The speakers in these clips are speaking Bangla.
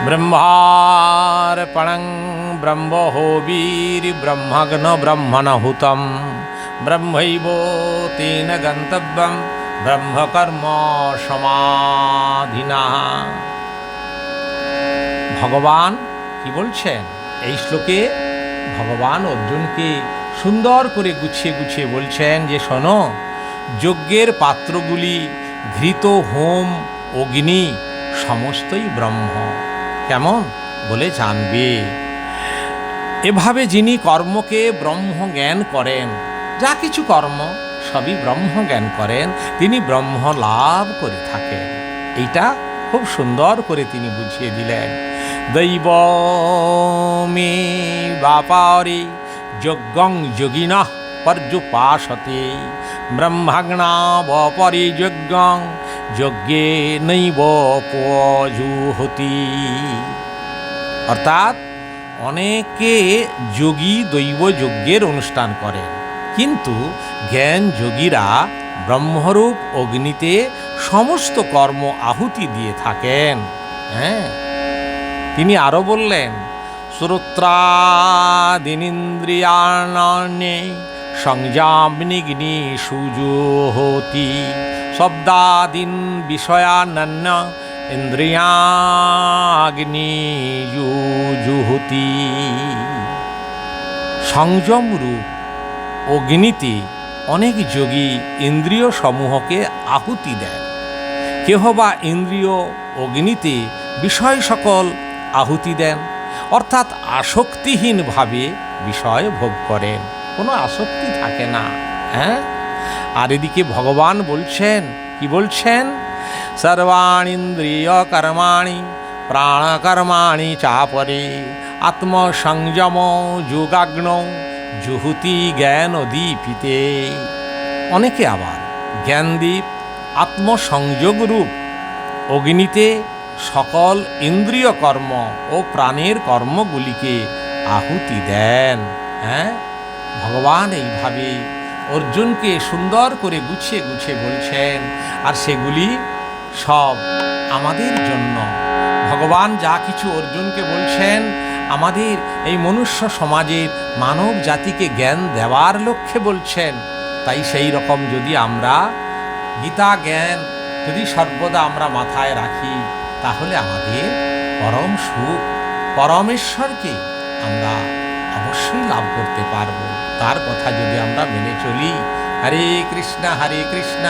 ব্রহ্মার্পণং ব্রহ্মহোবীর ব্রহ্মগ্ন ব্রহ্মণহুতম ব্রহ্মৈব তেন গন্তব্যম ব্রহ্মকর্ম সমাধিনা। ভগবান কি বলছেন এই শ্লোকে? ভগবান অর্জুনকে সুন্দর করে গুছিয়ে গুছিয়ে বলছেন যে শোনো, যজ্ঞের পাত্রগুলি, ঘৃত, হোম, অগ্নি সমস্তই ব্রহ্ম। কেমন বলে জানবে? এভাবে যিনি কর্মকে ব্রহ্ম জ্ঞান করেন, যা কিছু কর্ম সবই ব্রহ্ম জ্ঞান করেন, তিনি ব্রহ্ম লাভ করে থাকেন। এইটা খুব সুন্দর করে তিনি বুঝিয়ে দিলেন। দৈব মে বাপারে যজ্ঞং যোগিনঃ পর্যুপাসতে ব্রহ্মাগ্না বপরে যজ্ঞং যজ্ঞে নৈব পজুহতি। অর্থাৎ অনেকে যোগী দৈব যজ্ঞের অনুষ্ঠান করেন, কিন্তু জ্ঞান যোগীরা ব্রহ্মরূপ অগ্নিতে সমস্ত কর্ম আহুতি দিয়ে থাকেন। হ্যাঁ, তিনি আরো বললেন, শ্রোত্রাদিনিন্দ্রিয়াণে সংযমাগ্নি সুজুহতি শব্দাদিন বিষয়ানন্য ইন্দ্রিয়াগ্নি যুজুহতি। সংযম রূপ অগ্নিতে অনেক যোগী ইন্দ্রিয় সমূহকে আহুতি দেন। কেহ বা ইন্দ্রিয় অগ্নিতে বিষয় সকল আহুতি দেন, অর্থাৎ আসক্তিহীনভাবে বিষয় ভোগ করেন, কোনো আসক্তি থাকে না। হ্যাঁ, আর এদিকে ভগবান বলছেন, কি বলছেন? সর্বাণীন্দ্রিয় কর্মাণি প্রাণকর্মাণি চাপরে আত্মসংযম যোগাগ্ন জুহুতি জ্ঞান দীপিতে। অনেকে আবার জ্ঞানদীপ আত্মসংযোগ রূপ অগ্নিতে সকল ইন্দ্রিয় কর্ম ও প্রাণের কর্মগুলিকে আহুতি দেন। হ্যাঁ, ভগবান এইভাবে অর্জুনকে সুন্দর করে গুছিয়ে গুছিয়ে বলছেন, আর সেগুলি সব আমাদের জন্য। ভগবান যা কিছু অর্জুনকে বলছেন আমাদের এই মনুষ্য সমাজের মানব জাতিকে জ্ঞান দেওয়ার লক্ষ্যে বলছেন। তাই সেই রকম যদি আমরা গীতা জ্ঞান যদি সর্বদা আমরা মাথায় রাখি, তাহলে আমাদের পরম সুখ, পরমেশ্বরকে আমরা অবশ্যই লাভ করতে পারব। তার কথা যদি আমরা মেনে চলি। হরে কৃষ্ণ কৃষ্ণ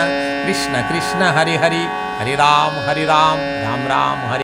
কৃষ্ণ কৃষ্ণ হরে হরে, হরে রাম রাম রাম হরে।